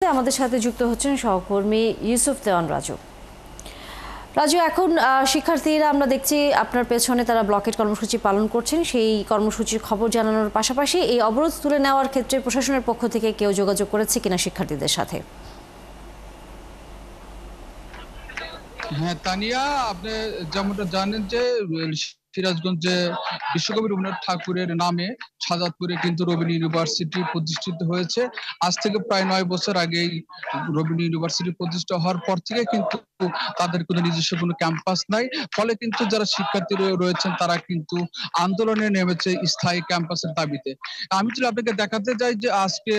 আমাদের সাথে যুক্ত হচ্ছেন সহকর্মী ইউসুফ দেওয়ান রাজু। রাজু, এখন শিক্ষার্থীরা আমরা দেখছি আপনার পেছনে তারা ব্লকেট কর্মসূচি পালন করছেন। সেই কর্মসূচির খবর জানানোর পাশাপাশি এই অবরোধ তুলে নেওয়ার ক্ষেত্রে প্রশাসনের পক্ষ থেকে কেউ যোগাযোগ করেছে কিনা শিক্ষার্থীদের সাথে? হ্যাঁ তানিয়া, আপনি যেমনটা জানেন যে সিরাজগঞ্জে বিশ্বকবি রবীন্দ্রনাথ ঠাকুরের নামে সাজাদপুরে কিন্তু রবীন্দ্র ইউনিভার্সিটি প্রতিষ্ঠিত হয়েছে। আজ থেকে প্রায় 9 বছর আগেই রবীন্দ্র ইউনিভার্সিটি প্রতিষ্ঠা হওয়ার পর থেকে কিন্তু তাদের কোনো নিজস্ব কোনো ক্যাম্পাস নাই। ফলে কিন্তু যারা শিক্ষার্থী রয়েছেন তারা কিন্তু আন্দোলনে নেমেছে স্থায়ী ক্যাম্পাসের দাবিতে। আমি যদি আপনাকে দেখাতে চাই যে আজকে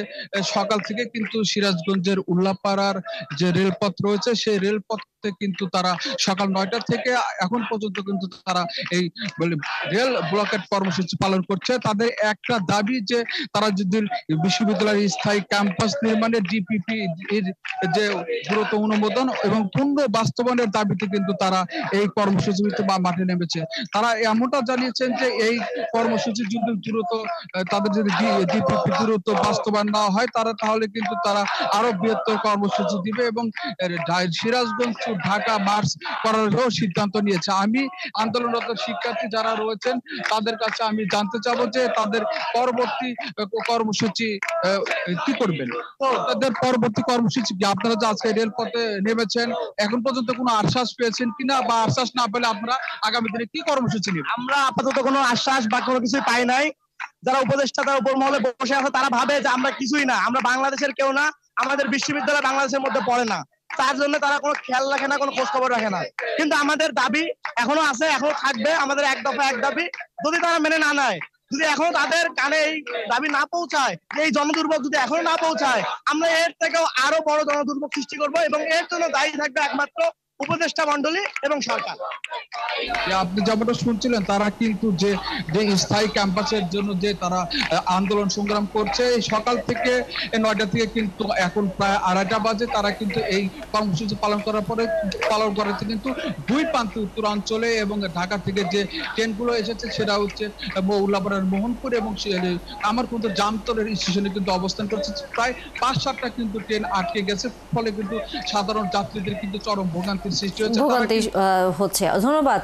সকাল থেকে কিন্তু সিরাজগঞ্জের উল্লাপাড়ার যে রেলপথ রয়েছে সেই রেলপথে কিন্তু তারা সকাল 9টা থেকে এখন পর্যন্ত কিন্তু তারা এই রেল ব্লকেট কর্মসূচি পালন করছে। তাদের একটা দাবি যে তারা যদি বিশ্ববিদ্যালয়ের স্থায়ী ক্যাম্পাস নির্মাণে ডিপিপি এর যে দ্রুত অনুমোদন এবং পূর্ণ বাস্তবায়নের দাবিতে কিন্তু তারা এই কর্মসূচিতে বা মাঠে নেমেছে। তারা এমনটা জানিয়েছেন যে এই কর্মসূচি যদি দ্রুত তাদের যদি ডিপিপি দ্রুত বাস্তবায়ন না হয় তাহলে কিন্তু তারা আরো বৃহত্তর কর্মসূচি দিবে এবং সিরাজগঞ্জ টু ঢাকা মার্চ করারও সিদ্ধান্ত নিয়েছে। আমি আন্দোলনরত শিক্ষার্থী যারা রয়েছেন তাদের কাছে আমি জানতে চাবো যে তাদের পরবর্তী কর্মসূচি কি করবেন। তো তাদের পরবর্তী কর্মসূচি কি? আপনারা যে আজকে রেলপথে নেমেছেন এখন পর্যন্ত কোনো আশ্বাস পেয়েছেন কিনা, বা আশ্বাস না পেলে আপনারা আগামী দিনে কি কর্মসূচি নেবেন? আমরা আপাতত কোনো আশ্বাস বা কোনো কিছু পাই নাই। যারা উপদেষ্টা তারা উপর মহলে বসে আছে তারা ভাবে যে আমরা কিছুই না, আমরা বাংলাদেশের কেউ না, আমাদের বিশ্ববিদ্যালয় বাংলাদেশের মধ্যে পড়ে না, তার জন্য তারা কোনো খেয়াল রাখে না, কোনো খোঁজ খবর রাখে না। কিন্তু আমাদের দাবি এখনো আছে, এখনো থাকবে। আমাদের এক দফা এক দাবি যদি তারা মেনে না নেয়, যদি এখনো তাদের কানে এই দাবি না পৌঁছায়, এই জনদুর্ভোগ যদি এখনো না পৌঁছায়, আমরা এর থেকেও আরো বড় জনদুর্ভোগ সৃষ্টি করব এবং এর জন্য দায়ী থাকবে একমাত্র উপদেষ্টা মন্ডলী এবং সরকার। আপনি যেমনটা শুনছিলেন তারা কিন্তু যে স্থায়ী ক্যাম্পাসের জন্য যে তারা আন্দোলন সংগ্রাম করছে সকাল থেকে 9টা থেকে কিন্তু এখন প্রায় 2:30 বাজে তারা কিন্তু এই কর্মসূচি পালন করাতে কিন্তু দুই প্রান্তে উত্তরাঞ্চলে এবং ঢাকা থেকে যে ট্রেনগুলো এসেছে সেটা হচ্ছে উল্লাপাড়ার মোহনপুর এবং কামারকুন্দ জামতলের স্টেশনে কিন্তু অবস্থান করছে। প্রায় 5-7টা কিন্তু ট্রেন আটকে গেছে, ফলে কিন্তু সাধারণ যাত্রীদের কিন্তু চরম ভোগান্তির সৃষ্টি হচ্ছে। ধন্যবাদ।